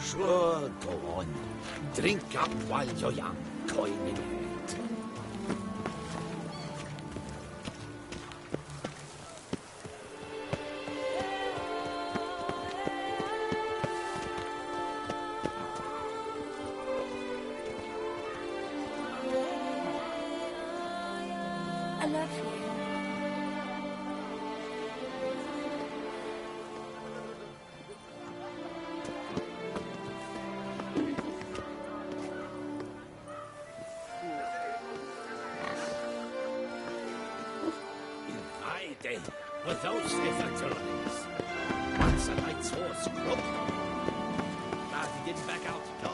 Sure, go on. Drink up while you're young, coin in hand. I love you. Day for those little turtles. Once a knight's horse broke. Glad he didn't back out. No,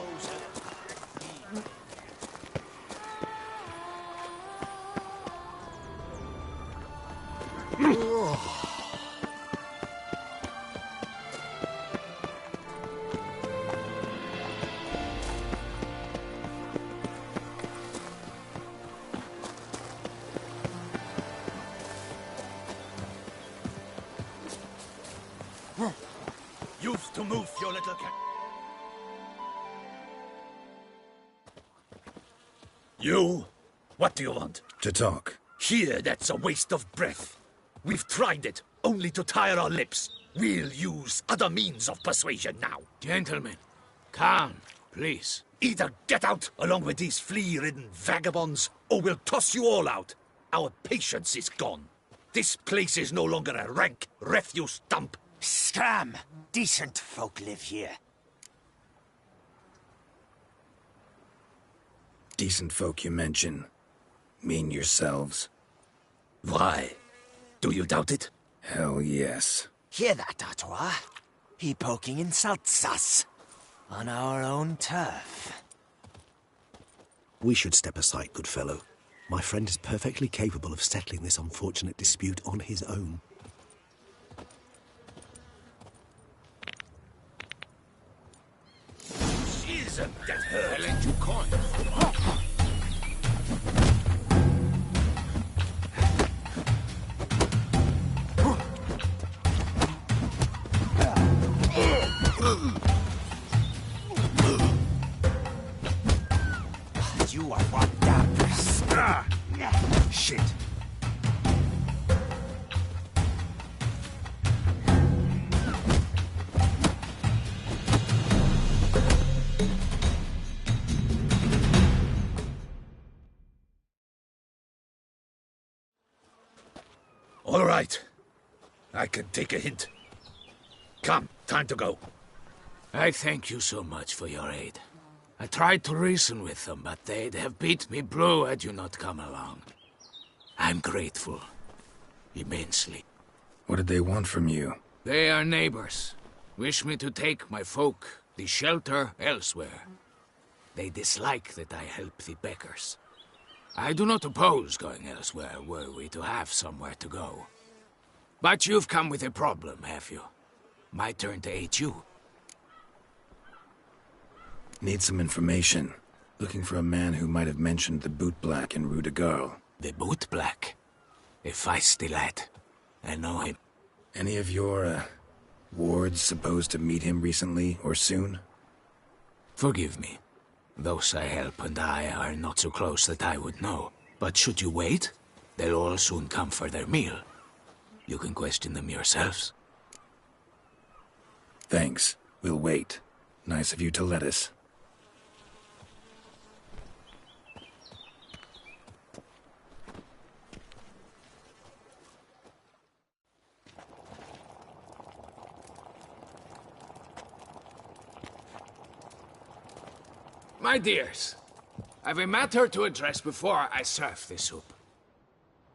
You've to move your little cat. You? What do you want? To talk. Here, that's a waste of breath. We've tried it, only to tire our lips. We'll use other means of persuasion now. Gentlemen, calm, please. Either get out along with these flea-ridden vagabonds, or we'll toss you all out. Our patience is gone. This place is no longer a rank refuse dump. Scram! Decent folk live here. Decent folk you mention. Mean yourselves. Why? Do you doubt it? Hell yes. Hear that, Artois? He poking insults us. On our own turf. We should step aside, good fellow. My friend is perfectly capable of settling this unfortunate dispute on his own. Isn't that her? I lent you coin. You are one damn. Shit. All right. I can take a hint. Come, time to go. I thank you so much for your aid. I tried to reason with them, but they'd have beat me blue had you not come along. I'm grateful. Immensely. What did they want from you? They are neighbors. Wish me to take my folk, the shelter, elsewhere. They dislike that I help the beggars. I do not oppose going elsewhere, were we to have somewhere to go. But you've come with a problem, have you? My turn to aid you. Need some information. Looking for a man who might have mentioned the bootblack in Rue de Garl. The bootblack? A feisty lad. I know him. Any of your, wards supposed to meet him recently or soon? Forgive me. Those I help and I are not so close that I would know. But should you wait, they'll all soon come for their meal. You can question them yourselves. Thanks. We'll wait. Nice of you to let us. My dears, I've a matter to address before I serve the soup.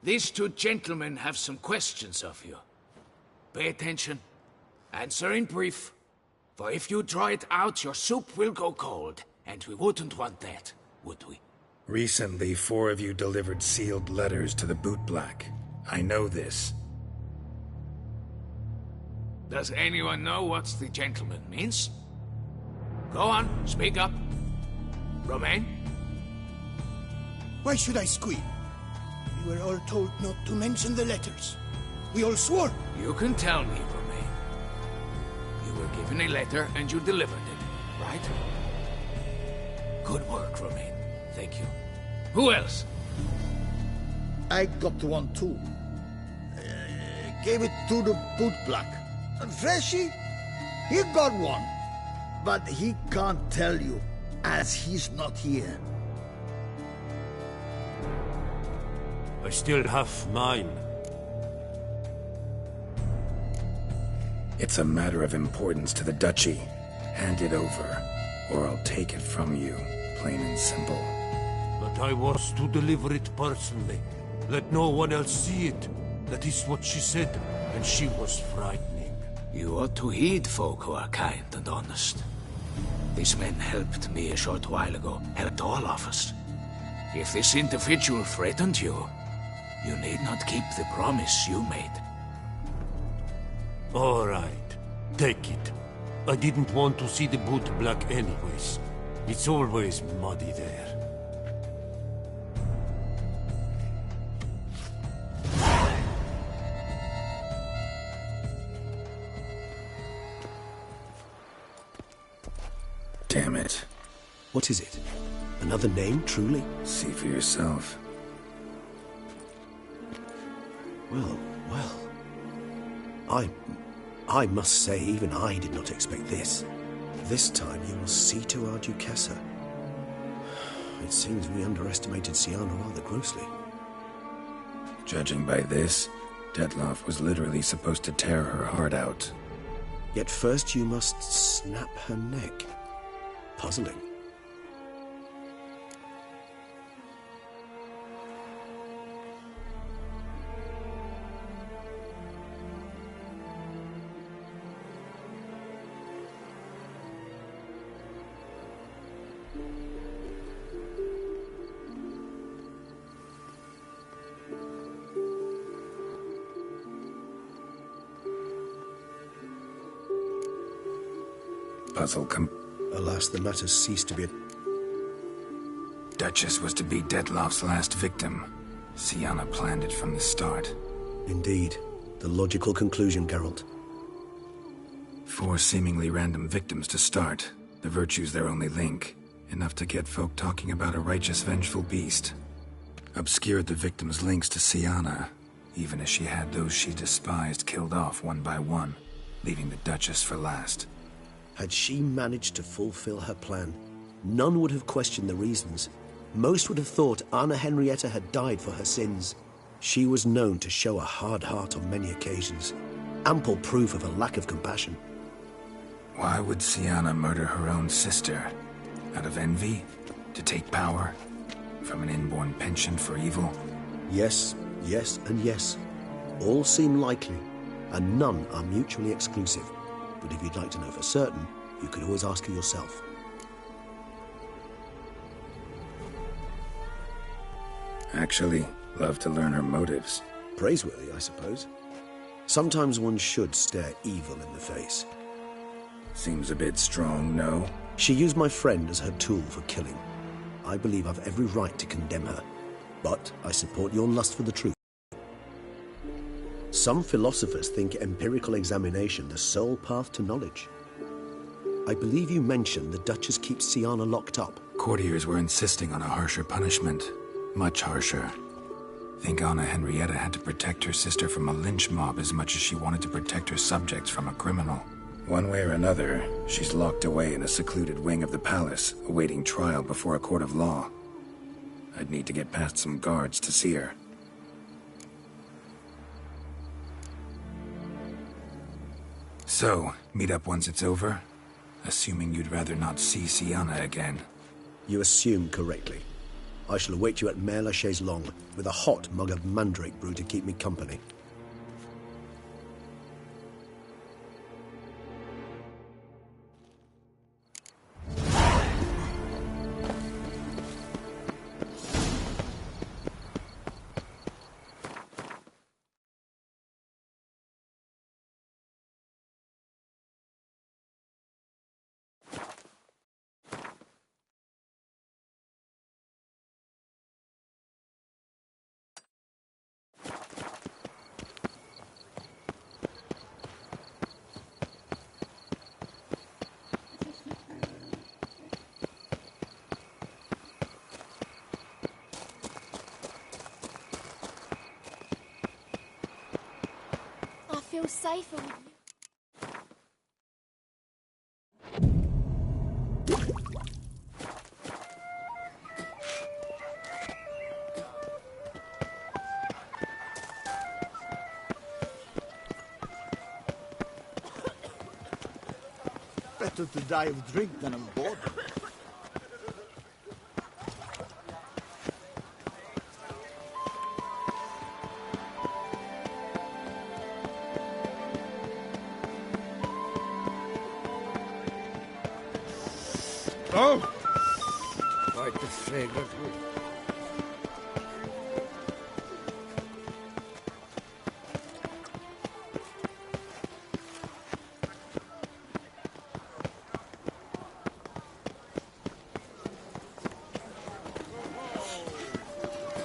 These two gentlemen have some questions of you. Pay attention. Answer in brief. For if you draw it out, your soup will go cold. And we wouldn't want that, would we? Recently, 4 of you delivered sealed letters to the bootblack. I know this. Does anyone know what the gentleman means? Go on, speak up. Romain? Why should I squeal? We were all told not to mention the letters. We all swore. You can tell me, Romain. You were given a letter and you delivered it. right? Good work, Romain. Thank you. Who else? I got one too. Gave it to the bootblack. And Freshy, he got one. But he can't tell you, as he's not here. I still have mine. It's a matter of importance to the Duchy. Hand it over, or I'll take it from you, plain and simple. But I was to deliver it personally. Let no one else see it. That is what she said, and she was frightening. You ought to heed folk who are kind and honest. These men helped me a short while ago, helped all of us. If this individual threatened you, you need not keep the promise you made. All right, take it. I didn't want to see the boot black anyways. It's always muddy there. Damn it. What is it? Another name, truly? See for yourself. Well, well. I must say, even I did not expect this. This time you will see to our Duchessa. It seems we underestimated Siana rather grossly. Judging by this, Detloff was literally supposed to tear her heart out. Yet first you must snap her neck. Puzzling. Puzzle Alas, the matter ceased to be a... Duchess was to be Detloff's last victim. Siana planned it from the start. Indeed. The logical conclusion, Geralt. 4 seemingly random victims to start. The virtue's their only link. Enough to get folk talking about a righteous, vengeful beast. Obscured the victims' links to Siana, even as she had those she despised killed off one by one, leaving the Duchess for last. Had she managed to fulfill her plan, none would have questioned the reasons. Most would have thought Anna Henrietta had died for her sins. She was known to show a hard heart on many occasions. Ample proof of a lack of compassion. Why would Siana murder her own sister? Out of envy? To take power? From an inborn penchant for evil? Yes, yes, and yes. All seem likely, and none are mutually exclusive. But if you'd like to know for certain, you could always ask her yourself. Actually, love to learn her motives. Praiseworthy, I suppose. Sometimes one should stare evil in the face. Seems a bit strong, no? She used my friend as her tool for killing. I believe I've every right to condemn her, but I support your lust for the truth. Some philosophers think empirical examination the sole path to knowledge. I believe you mentioned the Duchess keeps Siana locked up. Courtiers were insisting on a harsher punishment. Much harsher. Think Anna Henrietta had to protect her sister from a lynch mob as much as she wanted to protect her subjects from a criminal. One way or another, she's locked away in a secluded wing of the palace, awaiting trial before a court of law. I'd need to get past some guards to see her. So, meet up once it's over? Assuming you'd rather not see Siana again. You assume correctly. I shall await you at Mare la Chaise-Longue with a hot mug of mandrake brew to keep me company. feel safer with you. Better to die of drink than of boredom. Oh! Quite the fragrant wood.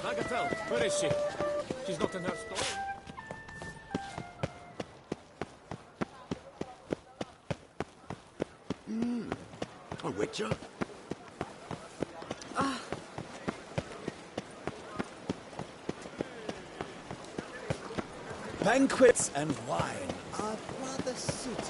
Bagatelle, where is she? She's not in her store. A witcher? Banquets and wine are rather suited.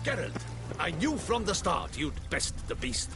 Geralt, I knew from the start you'd best the beast.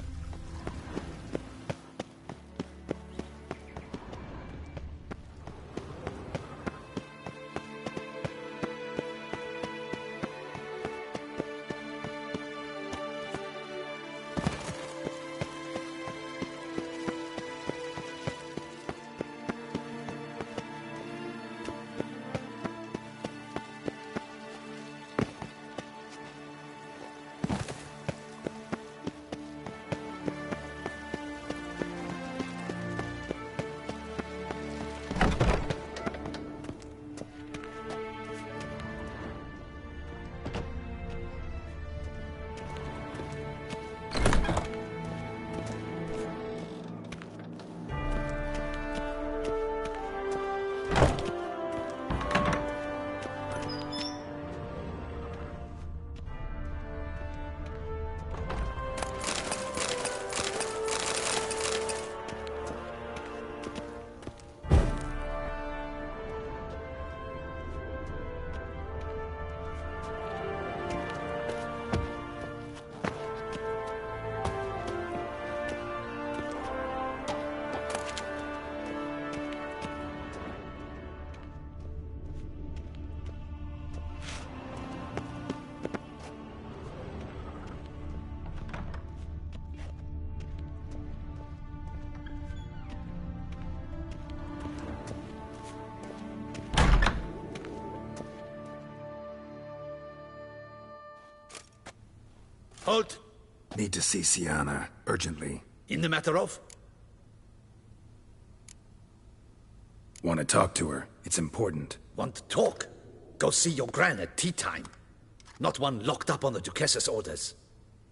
Halt! Need to see Sienna, urgently. In the matter of? Want to talk to her. It's important. Want to talk? Go see your gran at tea time. Not one locked up on the Duchess's orders.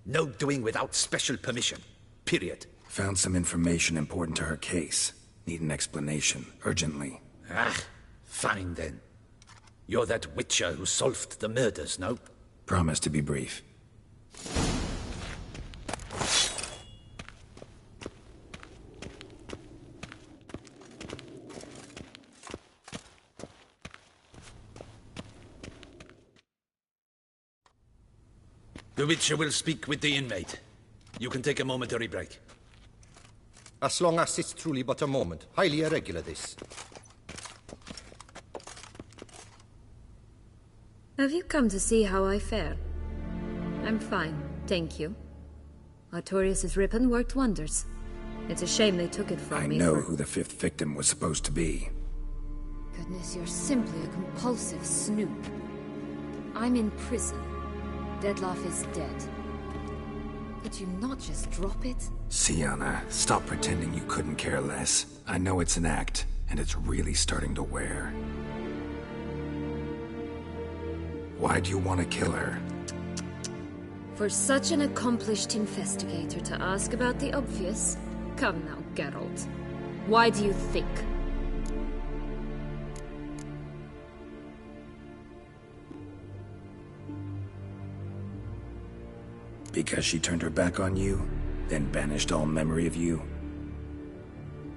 No doing without special permission. Period. Found some information important to her case. Need an explanation, urgently. Ah, fine then. You're that witcher who solved the murders, no? Promise to be brief. The witcher will speak with the inmate. You can take a momentary break. As long as it's truly but a moment. Highly irregular, this. Have you come to see how I fare? I'm fine, thank you. Artorius' ribbon worked wonders. It's a shame they took it from me. I know who the fifth victim was supposed to be. Goodness, you're simply a compulsive snoop. I'm in prison. Deadloff is dead. Could you not just drop it? Sienna, stop pretending you couldn't care less. I know it's an act, and it's really starting to wear. Why'd you want to kill her? For such an accomplished investigator to ask about the obvious? Come now, Geralt. Why do you think? Because she turned her back on you, then banished all memory of you?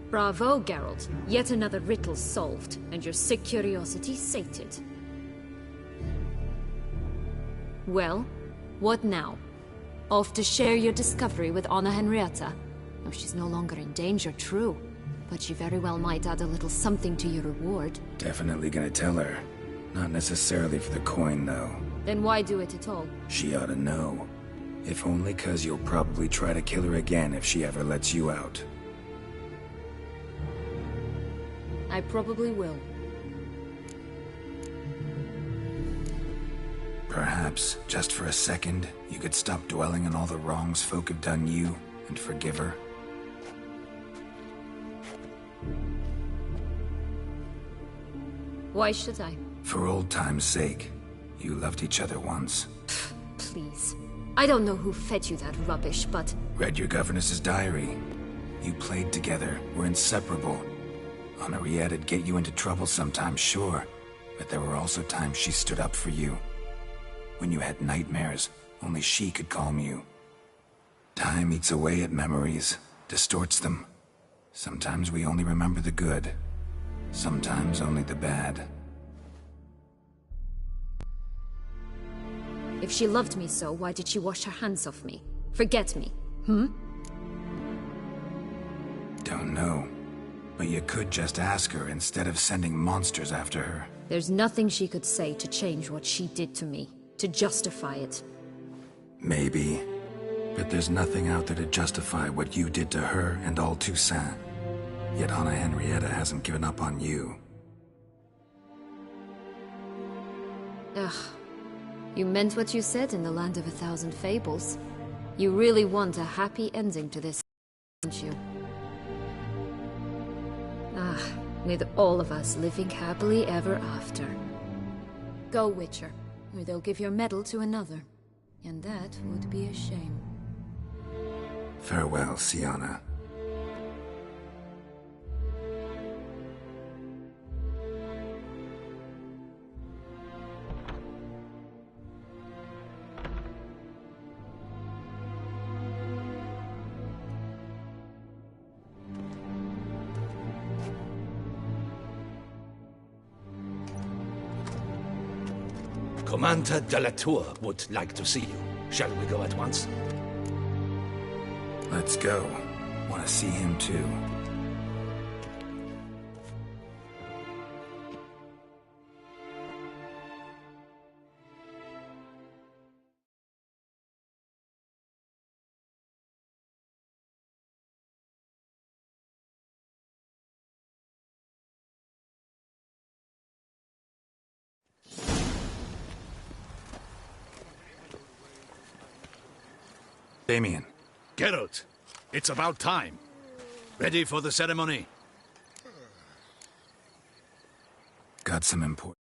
Bravo, Geralt. Yet another riddle solved, and your sick curiosity sated. Well, what now? Off to share your discovery with Anna Henrietta? Oh, she's no longer in danger, true. But she very well might add a little something to your reward. Definitely gonna tell her. Not necessarily for the coin, though. Then why do it at all? She ought to know. If only 'cause you'll probably try to kill her again if she ever lets you out. I probably will. Perhaps, just for a second, you could stop dwelling on all the wrongs folk have done you, and forgive her. Why should I? For old time's sake. You loved each other once. Please. I don't know who fed you that rubbish, but... Read your governess's diary. You played together, were inseparable. Henriette'd get you into trouble sometimes, sure. But there were also times she stood up for you. When you had nightmares, only she could calm you. Time eats away at memories, distorts them. Sometimes we only remember the good. Sometimes only the bad. If she loved me so, why did she wash her hands off me? Forget me, hmm? Don't know. But you could just ask her instead of sending monsters after her. There's nothing she could say to change what she did to me, to justify it. Maybe. But there's nothing out there to justify what you did to her and all Toussaint. Yet Anna Henrietta hasn't given up on you. Ugh. You meant what you said in the Land of a Thousand Fables. You really want a happy ending to this, don't you? Ah, with all of us living happily ever after. Go, Witcher, or they'll give your medal to another. And that would be a shame. Farewell, Sienna. Commander de la Tour would like to see you. Shall we go at once? Let's go. Want to see him too. Damien. Geralt, it's about time. Ready for the ceremony? Got some important...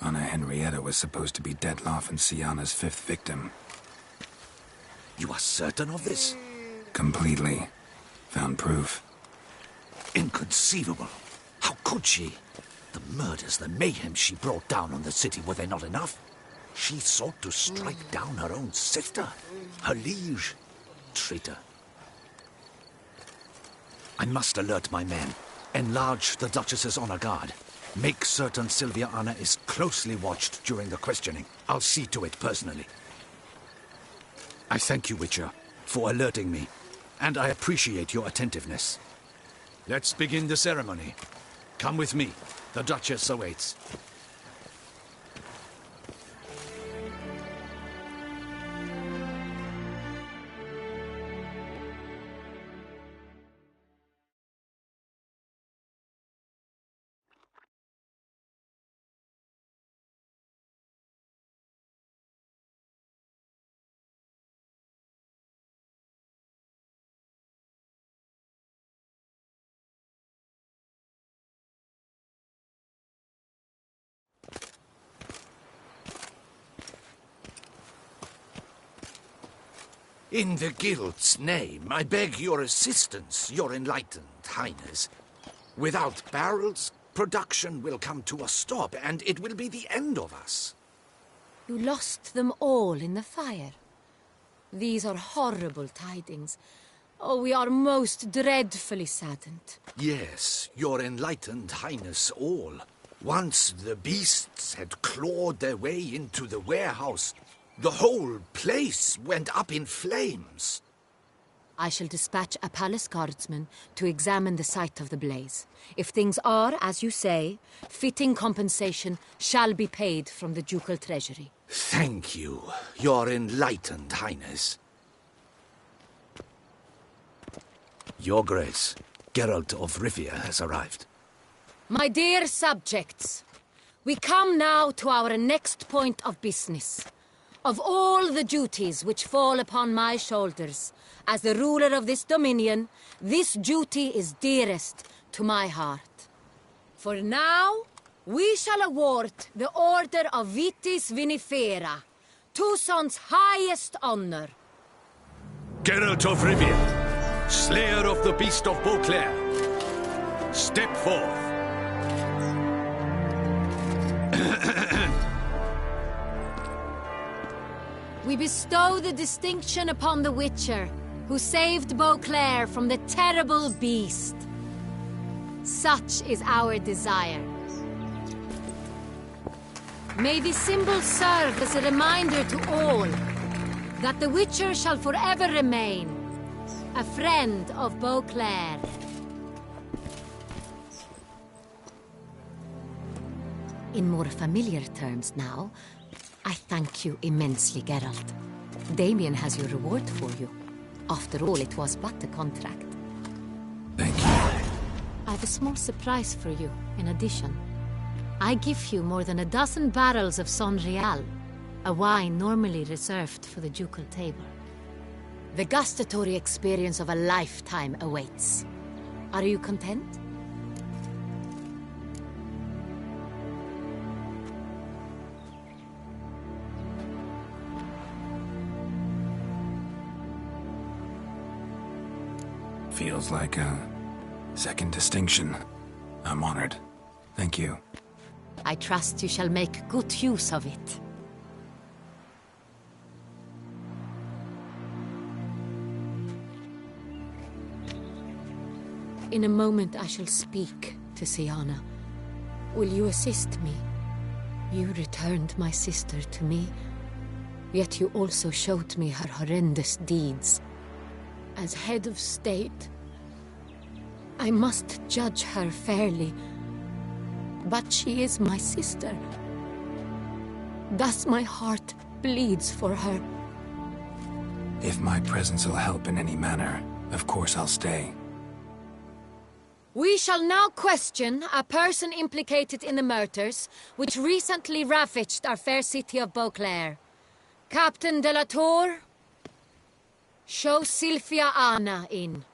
Anna Henrietta was supposed to be Detloff and Syanna's 5th victim. You are certain of this? Completely. Found proof. Inconceivable. How could she? The murders, the mayhem she brought down on the city, were they not enough? She sought to strike down her own sister, her liege. Traitor. I must alert my men. Enlarge the Duchess's honor guard. Make certain Sylvia Anna is closely watched during the questioning. I'll see to it personally. I thank you, Witcher, for alerting me, and I appreciate your attentiveness. Let's begin the ceremony. Come with me. The Duchess awaits. In the Guild's name, I beg your assistance, your enlightened highness. Without barrels, production will come to a stop, and it will be the end of us. You lost them all in the fire. These are horrible tidings. Oh, we are most dreadfully saddened. Yes, your enlightened highness all. Once the beasts had clawed their way into the warehouse, the whole place went up in flames. I shall dispatch a palace guardsman to examine the site of the blaze. If things are, as you say, fitting compensation shall be paid from the ducal treasury. Thank you, your enlightened highness. Your Grace, Geralt of Rivia has arrived. My dear subjects, we come now to our next point of business. Of all the duties which fall upon my shoulders, as the ruler of this dominion, this duty is dearest to my heart. For now, we shall award the Order of Vitis Vinifera, Tucson's highest honor. Geralt of Rivia, slayer of the beast of Beauclair, step forth. We bestow the distinction upon the Witcher, who saved Beauclair from the terrible beast. Such is our desire. May this symbol serve as a reminder to all that the Witcher shall forever remain a friend of Beauclair. In more familiar terms now, I thank you immensely, Geralt. Damien has your reward for you. After all, it was but a contract. Thank you. I have a small surprise for you, in addition. I give you more than a dozen barrels of Son Real, a wine normally reserved for the ducal table. The gustatory experience of a lifetime awaits. Are you content? Feels like a second distinction. I'm honored. Thank you. I trust you shall make good use of it. In a moment I shall speak to Syanna. Will you assist me? You returned my sister to me, yet you also showed me her horrendous deeds. As head of state, I must judge her fairly. But she is my sister. Thus my heart bleeds for her. If my presence will help in any manner, of course I'll stay. We shall now question a person implicated in the murders which recently ravaged our fair city of Beauclair. Captain de la Tour, show Sylvia Anna in.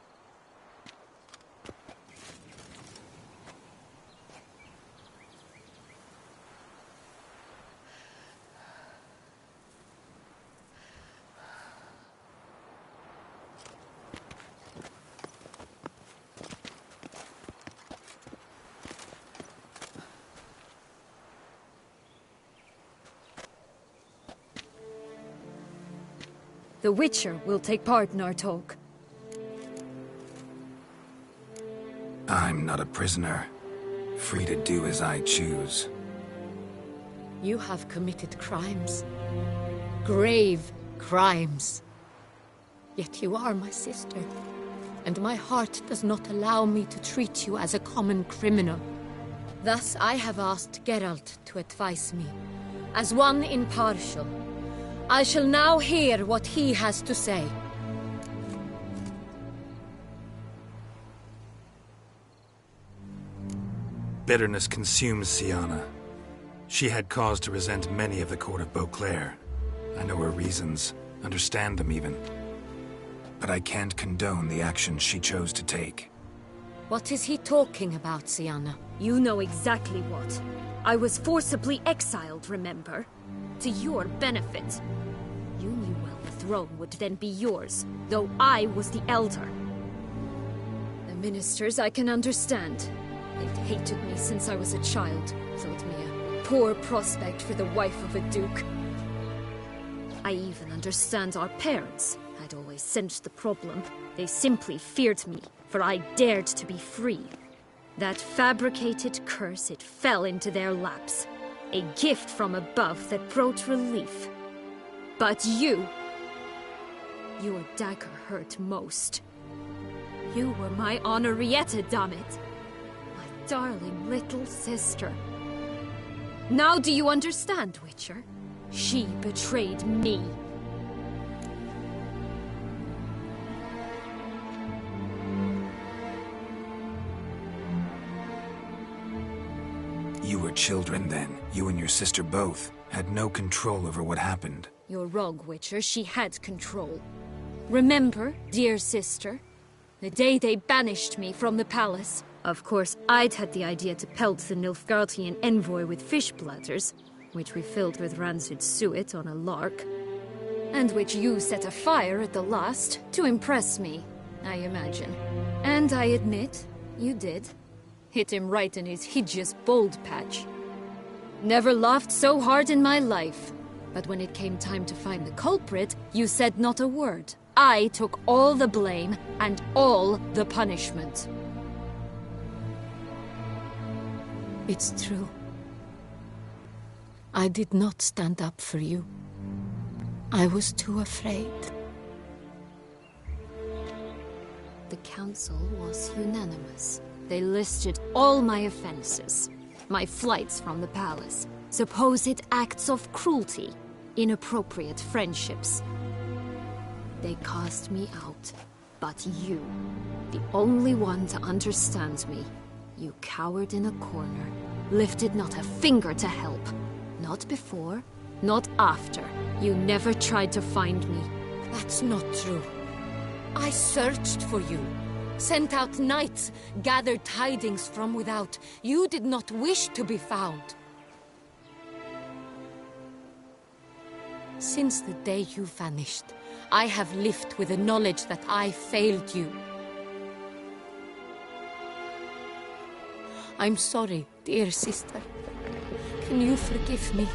The Witcher will take part in our talk. I'm not a prisoner, free to do as I choose. You have committed crimes. Grave crimes. Yet you are my sister, and my heart does not allow me to treat you as a common criminal. Thus I have asked Geralt to advise me, as one impartial. I shall now hear what he has to say. Bitterness consumes Siana. She had cause to resent many of the court of Beauclair. I know her reasons, understand them even. But I can't condone the actions she chose to take. What is he talking about, Siana? You know exactly what. I was forcibly exiled, remember? To your benefit. You knew well the throne would then be yours, though I was the elder. The ministers I can understand. They've hated me since I was a child, thought me a poor prospect for the wife of a duke. I even understand our parents. I'd always sensed the problem. They simply feared me, for I dared to be free. That fabricated curse, it fell into their laps. A gift from above that brought relief. But you... your dagger hurt most. You were my Henrietta, dammit. My darling little sister. Now do you understand, Witcher? She betrayed me. You were children then. You and your sister both had no control over what happened. You're wrong, Witcher. She had control. Remember, dear sister, the day they banished me from the palace? Of course, I'd had the idea to pelt the Nilfgaardian envoy with fish bladders, which we filled with rancid suet on a lark, and which you set afire at the last to impress me, I imagine. And I admit, you did. Hit him right in his hideous bald patch. Never laughed so hard in my life. But when it came time to find the culprit, you said not a word. I took all the blame and all the punishment. It's true. I did not stand up for you. I was too afraid. The council was unanimous. They listed all my offenses. My flights from the palace, supposed acts of cruelty, inappropriate friendships. They cast me out. But you, the only one to understand me, you cowered in a corner, lifted not a finger to help. Not before, not after. You never tried to find me. That's not true. I searched for you. Sent out knights, gathered tidings from without. You did not wish to be found. Since the day you vanished, I have lived with the knowledge that I failed you. I'm sorry, dear sister. Can you forgive me?